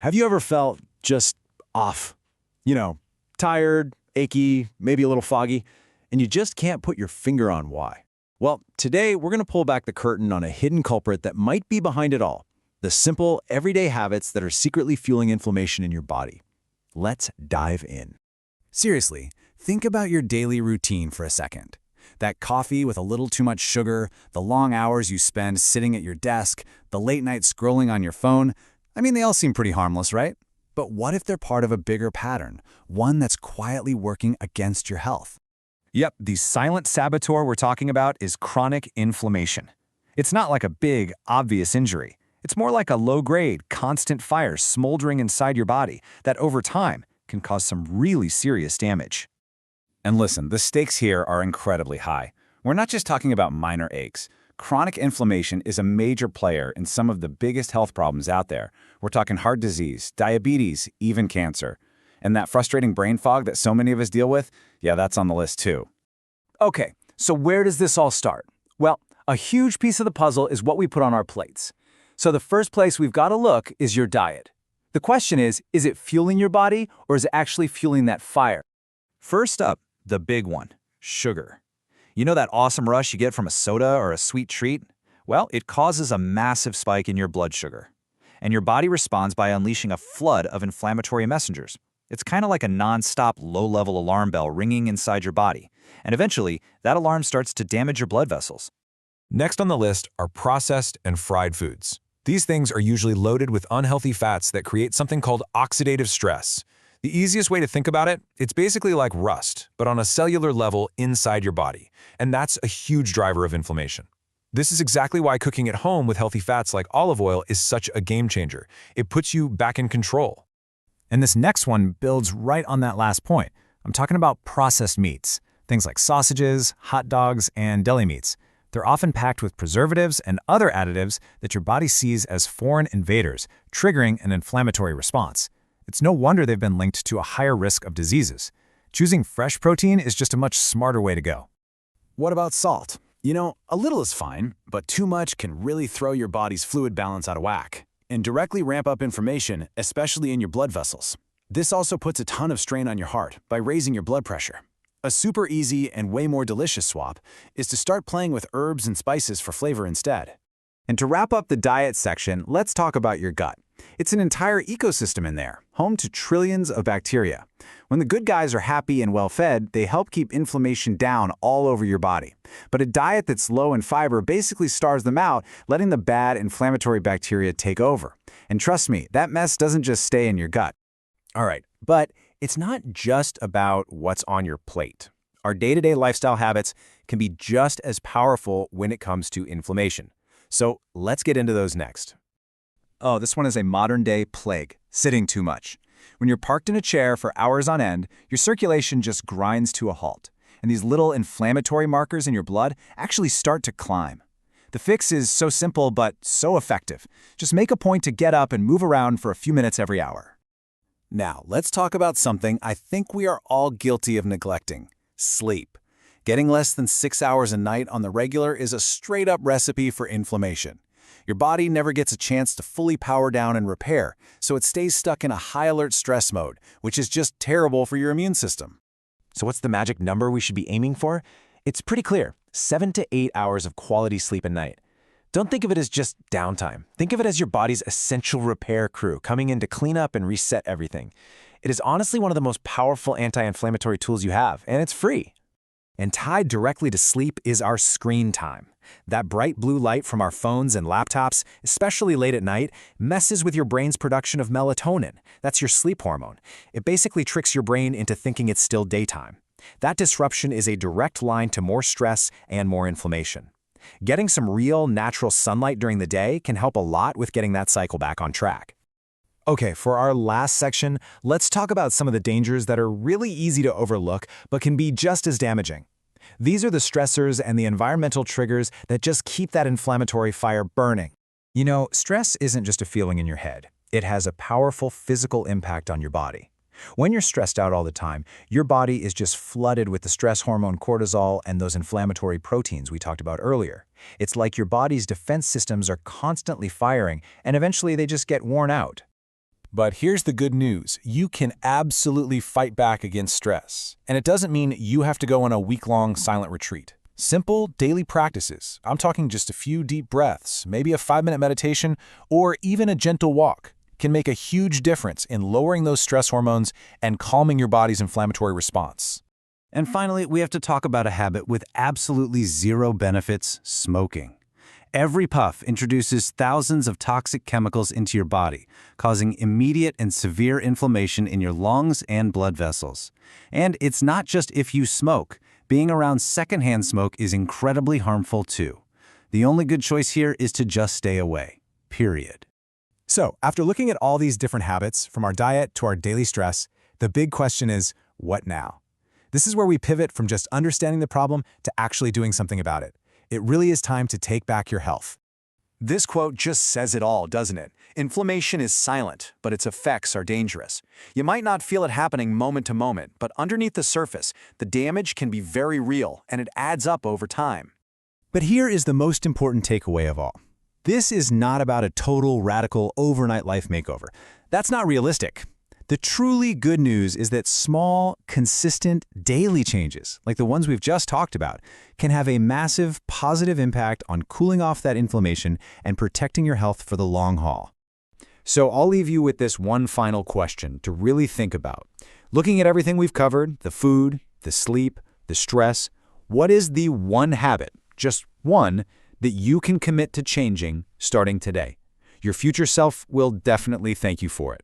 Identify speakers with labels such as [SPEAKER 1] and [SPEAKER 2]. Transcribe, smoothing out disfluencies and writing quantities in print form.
[SPEAKER 1] Have you ever felt just off? You know, tired, achy, maybe a little foggy, and you just can't put your finger on why? Well, today we're going to pull back the curtain on a hidden culprit that might be behind it all. The simple, everyday habits that are secretly fueling inflammation in your body. Let's dive in. Seriously, think about your daily routine for a second. That coffee with a little too much sugar, the long hours you spend sitting at your desk, the late night scrolling on your phone. I mean, they all seem pretty harmless, right? But what if they're part of a bigger pattern, one that's quietly working against your health?
[SPEAKER 2] Yep, the silent saboteur we're talking about is chronic inflammation. It's not like a big, obvious injury. It's more like a low-grade, constant fire smoldering inside your body that over time can cause some really serious damage.
[SPEAKER 3] And listen, the stakes here are incredibly high. We're not just talking about minor aches. Chronic inflammation is a major player in some of the biggest health problems out there. We're talking heart disease, diabetes, even cancer. And that frustrating brain fog that so many of us deal with, yeah, that's on the list too.
[SPEAKER 1] Okay, so where does this all start? Well, a huge piece of the puzzle is what we put on our plates. So the first place we've got to look is your diet. The question is it fueling your body or is it actually fueling that fire?
[SPEAKER 2] First up, the big one, sugar. You know that awesome rush you get from a soda or a sweet treat? Well, it causes a massive spike in your blood sugar. And your body responds by unleashing a flood of inflammatory messengers. It's kind of like a non-stop low-level alarm bell ringing inside your body. And eventually, that alarm starts to damage your blood vessels.
[SPEAKER 4] Next on the list are processed and fried foods. These things are usually loaded with unhealthy fats that create something called oxidative stress. The easiest way to think about it, it's basically like rust, but on a cellular level inside your body. And that's a huge driver of inflammation. This is exactly why cooking at home with healthy fats like olive oil is such a game changer. It puts you back in control.
[SPEAKER 5] And this next one builds right on that last point. I'm talking about processed meats, things like sausages, hot dogs, and deli meats. They're often packed with preservatives and other additives that your body sees as foreign invaders, triggering an inflammatory response. It's no wonder they've been linked to a higher risk of diseases. Choosing fresh protein is just a much smarter way to go.
[SPEAKER 1] What about salt? You know, a little is fine, but too much can really throw your body's fluid balance out of whack and directly ramp up inflammation, especially in your blood vessels. This also puts a ton of strain on your heart by raising your blood pressure. A super easy and way more delicious swap is to start playing with herbs and spices for flavor instead.
[SPEAKER 5] And to wrap up the diet section, let's talk about your gut. It's an entire ecosystem in there, home to trillions of bacteria. When the good guys are happy and well-fed, they help keep inflammation down all over your body. But a diet that's low in fiber basically starves them out, letting the bad inflammatory bacteria take over. And trust me, that mess doesn't just stay in your gut.
[SPEAKER 6] All right, but it's not just about what's on your plate. Our day-to-day lifestyle habits can be just as powerful when it comes to inflammation. So let's get into those next.
[SPEAKER 5] Oh, this one is a modern-day plague, sitting too much. When you're parked in a chair for hours on end, your circulation just grinds to a halt, and these little inflammatory markers in your blood actually start to climb. The fix is so simple but so effective. Just make a point to get up and move around for a few minutes every hour.
[SPEAKER 1] Now, let's talk about something I think we are all guilty of neglecting: sleep. Getting less than 6 hours a night on the regular is a straight-up recipe for inflammation. Your body never gets a chance to fully power down and repair, so it stays stuck in a high-alert stress mode, which is just terrible for your immune system.
[SPEAKER 6] So what's the magic number we should be aiming for? It's pretty clear: 7 to 8 hours of quality sleep a night. Don't think of it as just downtime. Think of it as your body's essential repair crew coming in to clean up and reset everything. It is honestly one of the most powerful anti-inflammatory tools you have, and it's free. And tied directly to sleep is our screen time. That bright blue light from our phones and laptops, especially late at night, messes with your brain's production of melatonin. That's your sleep hormone. It basically tricks your brain into thinking it's still daytime. That disruption is a direct line to more stress and more inflammation. Getting some real, natural sunlight during the day can help a lot with getting that cycle back on track.
[SPEAKER 5] Okay, for our last section, let's talk about some of the dangers that are really easy to overlook but can be just as damaging. These are the stressors and the environmental triggers that just keep that inflammatory fire burning. You know, stress isn't just a feeling in your head. It has a powerful physical impact on your body. When you're stressed out all the time, your body is just flooded with the stress hormone cortisol and those inflammatory proteins we talked about earlier. It's like your body's defense systems are constantly firing, and eventually they just get worn out.
[SPEAKER 4] But here's the good news. You can absolutely fight back against stress. And it doesn't mean you have to go on a week-long silent retreat. Simple daily practices. I'm talking just a few deep breaths, maybe a 5-minute meditation, or even a gentle walk can make a huge difference in lowering those stress hormones and calming your body's inflammatory response.
[SPEAKER 3] And finally, we have to talk about a habit with absolutely zero benefits: smoking. Every puff introduces thousands of toxic chemicals into your body, causing immediate and severe inflammation in your lungs and blood vessels. And it's not just if you smoke. Being around secondhand smoke is incredibly harmful too. The only good choice here is to just stay away. Period.
[SPEAKER 5] So, after looking at all these different habits, from our diet to our daily stress, the big question is, what now? This is where we pivot from just understanding the problem to actually doing something about it. It really is time to take back your health.
[SPEAKER 1] This quote just says it all, doesn't it? Inflammation is silent, but its effects are dangerous. You might not feel it happening moment to moment, but underneath the surface, the damage can be very real, and it adds up over time.
[SPEAKER 5] But here is the most important takeaway of all. This is not about a total, radical, overnight life makeover. That's not realistic. The truly good news is that small, consistent, daily changes, like the ones we've just talked about, can have a massive, positive impact on cooling off that inflammation and protecting your health for the long haul.
[SPEAKER 3] So I'll leave you with this one final question to really think about. Looking at everything we've covered, the food, the sleep, the stress, what is the one habit, just one, that you can commit to changing starting today? Your future self will definitely thank you for it.